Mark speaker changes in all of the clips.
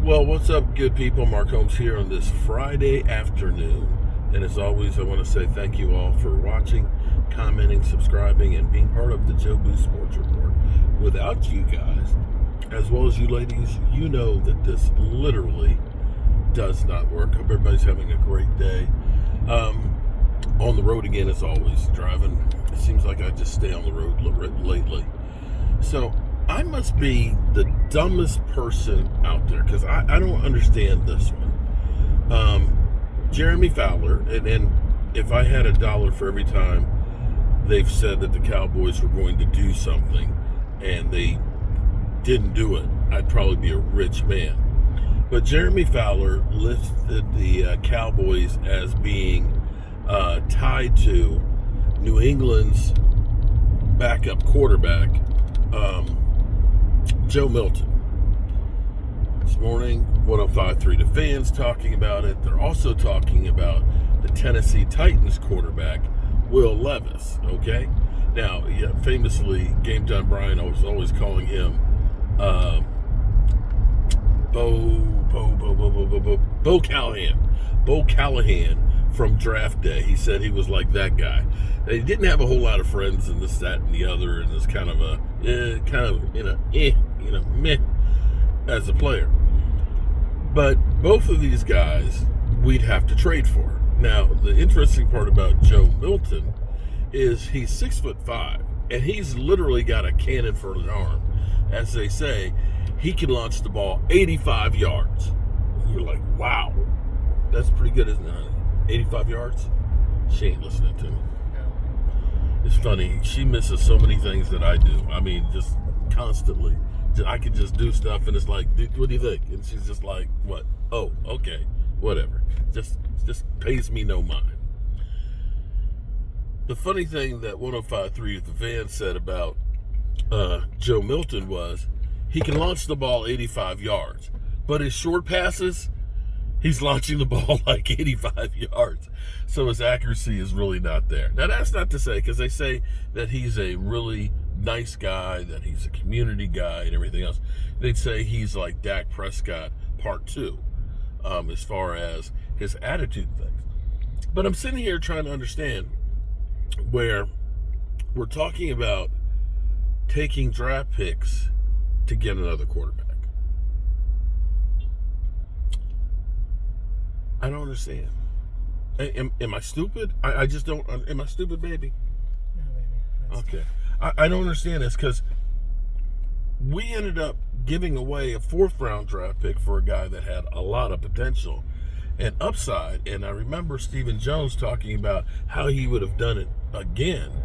Speaker 1: Well, what's up, good people? Mark Holmes here on this Friday afternoon. And as always, I want to say thank you all for watching, commenting, subscribing, and being part of the Joe Booth Sports Report. Without you guys, as well as you ladies, you know that this literally does not work. Hope everybody's having a great day. On the road again, as always, driving. It seems like I just stay on the road lately. So I must be the dumbest person out there because I don't understand this one. Jeremy Fowler, and if I had $1 for every time they've said that the Cowboys were going to do something and they didn't do it, I'd probably be a rich man. But Jeremy Fowler listed the Cowboys as being tied to New England's backup quarterback, Joe Milton. This morning, 105.3 The Fans talking about it. They're also talking about the Tennessee Titans quarterback, Will Levis, okay? Now, famously, Game Time Brian was always calling him Bo Callahan. Bo Callahan from draft day. He said he was like that guy. He didn't have a whole lot of friends and this, that, and the other, and it's kind of meh as a player. But both of these guys we'd have to trade for. Now, the interesting part about Joe Milton is he's 6'5", and he's literally got a cannon for an arm. As they say, he can launch the ball 85 yards. And you're like, wow, that's pretty good, isn't it, honey? 85 yards? She ain't listening to me. It's funny. She misses so many things that I do. I mean, just constantly. I can just do stuff, and it's like, what do you think? And she's just like, what? Oh, okay, whatever. Just pays me no mind. The funny thing that 105.3 The Fan said about Joe Milton was he can launch the ball 85 yards, but his short passes, he's launching the ball like 85 yards. So his accuracy is really not there. Now, that's not to say, because they say that he's a really nice guy, that he's a community guy and everything else. They'd say he's like Dak Prescott part 2, as far as his attitude things. But I'm sitting here trying to understand where we're talking about taking draft picks to get another quarterback. I don't understand. Am I stupid? I just don't. Am I stupid, baby?
Speaker 2: No, baby.
Speaker 1: Okay. I don't understand this because we ended up giving away a 4th-round draft pick for a guy that had a lot of potential and upside. And I remember Stephen Jones talking about how he would have done it again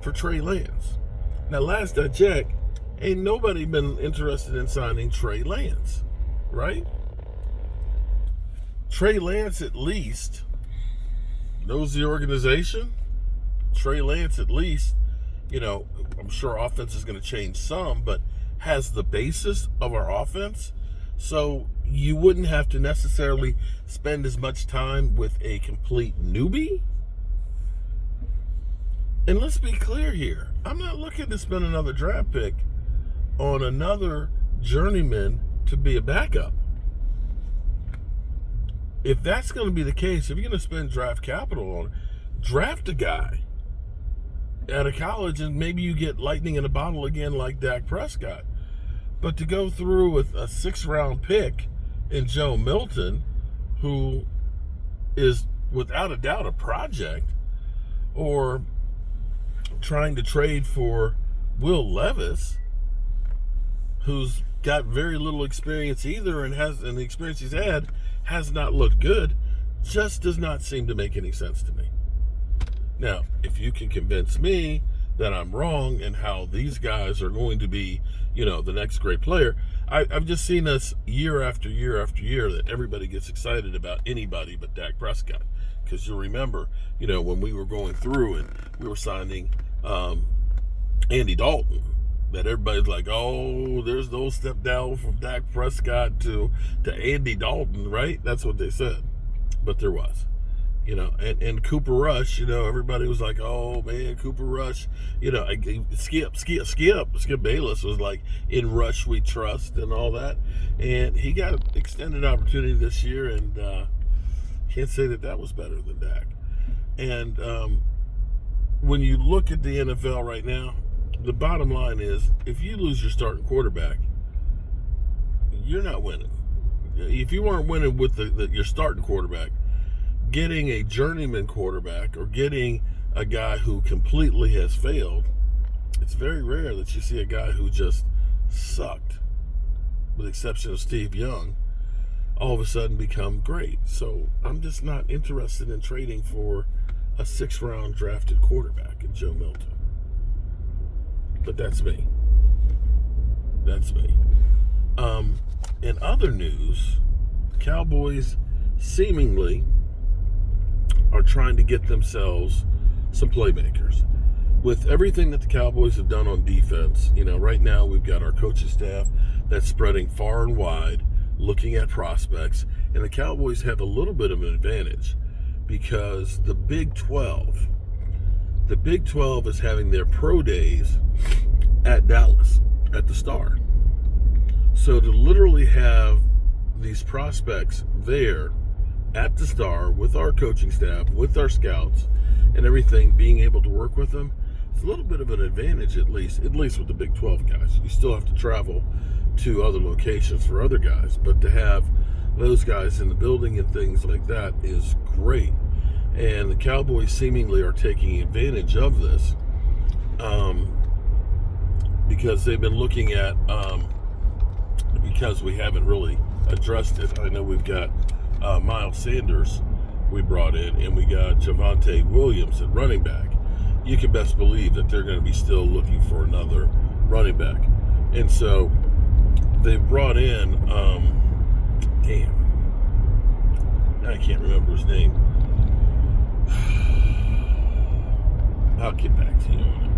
Speaker 1: for Trey Lance. Now, last I checked, ain't nobody been interested in signing Trey Lance, right? Trey Lance at least knows the organization. Trey Lance at least, I'm sure offense is going to change some, but has the basis of our offense. So you wouldn't have to necessarily spend as much time with a complete newbie. And let's be clear here. I'm not looking to spend another draft pick on another journeyman to be a backup. If that's going to be the case, if you're going to spend draft capital on it, draft a guy out of college and maybe you get lightning in a bottle again like Dak Prescott. But to go through with a 6th-round pick in Joe Milton, who is without a doubt a project, or trying to trade for Will Levis, who's got very little experience either, and the experience he's had has not looked good, just does not seem to make any sense to me. Now, if you can convince me that I'm wrong and how these guys are going to be, the next great player, I've just seen this year after year after year that everybody gets excited about anybody but Dak Prescott. Because you'll remember, when we were going through and we were signing Andy Dalton, that everybody's like, oh, there's no step down from Dak Prescott to Andy Dalton, right? That's what they said. But there was. and Cooper Rush, everybody was like, oh man, Cooper Rush, Skip Bayless was like, in Rush we trust and all that. And he got an extended opportunity this year, and can't say that was better than Dak. And when you look at the NFL right now, the bottom line is, if you lose your starting quarterback, you're not winning. If you weren't winning with your starting quarterback, getting a journeyman quarterback or getting a guy who completely has failed, it's very rare that you see a guy who just sucked, with the exception of Steve Young, all of a sudden become great. So I'm just not interested in trading for a 6th-round drafted quarterback in Joe Milton. But that's me. In other news, Cowboys seemingly are trying to get themselves some playmakers. With everything that the Cowboys have done on defense, right now we've got our coaching staff that's spreading far and wide, looking at prospects, and the Cowboys have a little bit of an advantage because the Big 12 is having their pro days at Dallas, at the Star. So to literally have these prospects there at the Star with our coaching staff, with our scouts and everything, being able to work with them, it's a little bit of an advantage, at least with the Big 12 guys. You still have to travel to other locations for other guys, but to have those guys in the building and things like that is great. And the Cowboys seemingly are taking advantage of this because they've been looking at, because we haven't really addressed it. I know we've got Miles Sanders we brought in, and we got Javonte Williams at running back. You can best believe that they're going to be still looking for another running back. And so they've brought in, I can't remember his name. I'll get back to you on it.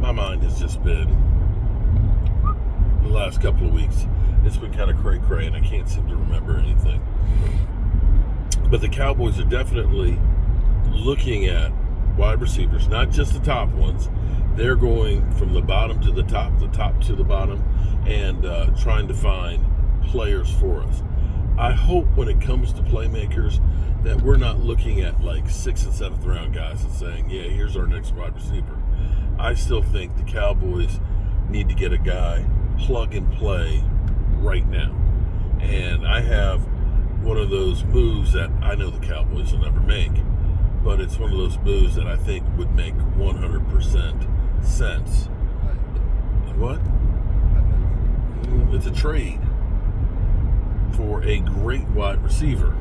Speaker 1: My mind has just been, the last couple of weeks, it's been kind of cray-cray, and I can't seem to remember anything. But the Cowboys are definitely looking at wide receivers, not just the top ones. They're going from the bottom to the top to the bottom, and trying to find players for us. I hope when it comes to playmakers that we're not looking at like 6th and 7th round guys and saying, yeah, here's our next wide receiver. I still think the Cowboys need to get a guy plug and play right now. And I have one of those moves that I know the Cowboys will never make, but it's one of those moves that I think would make 100% sense. What? It's a trade for a great wide receiver.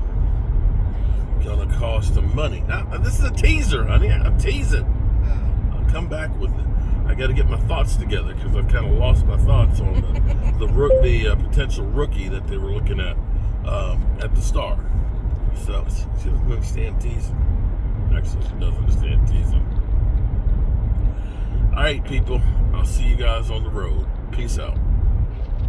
Speaker 1: Gonna cost them money. Now, this is a teaser, honey. I'm teasing. I'll come back with it. I got to get my thoughts together because I've kind of lost my thoughts on the potential rookie that they were looking at the Star. So she doesn't understand teasing. Actually, she doesn't understand teasing. All right, people. I'll see you guys on the road. Peace out.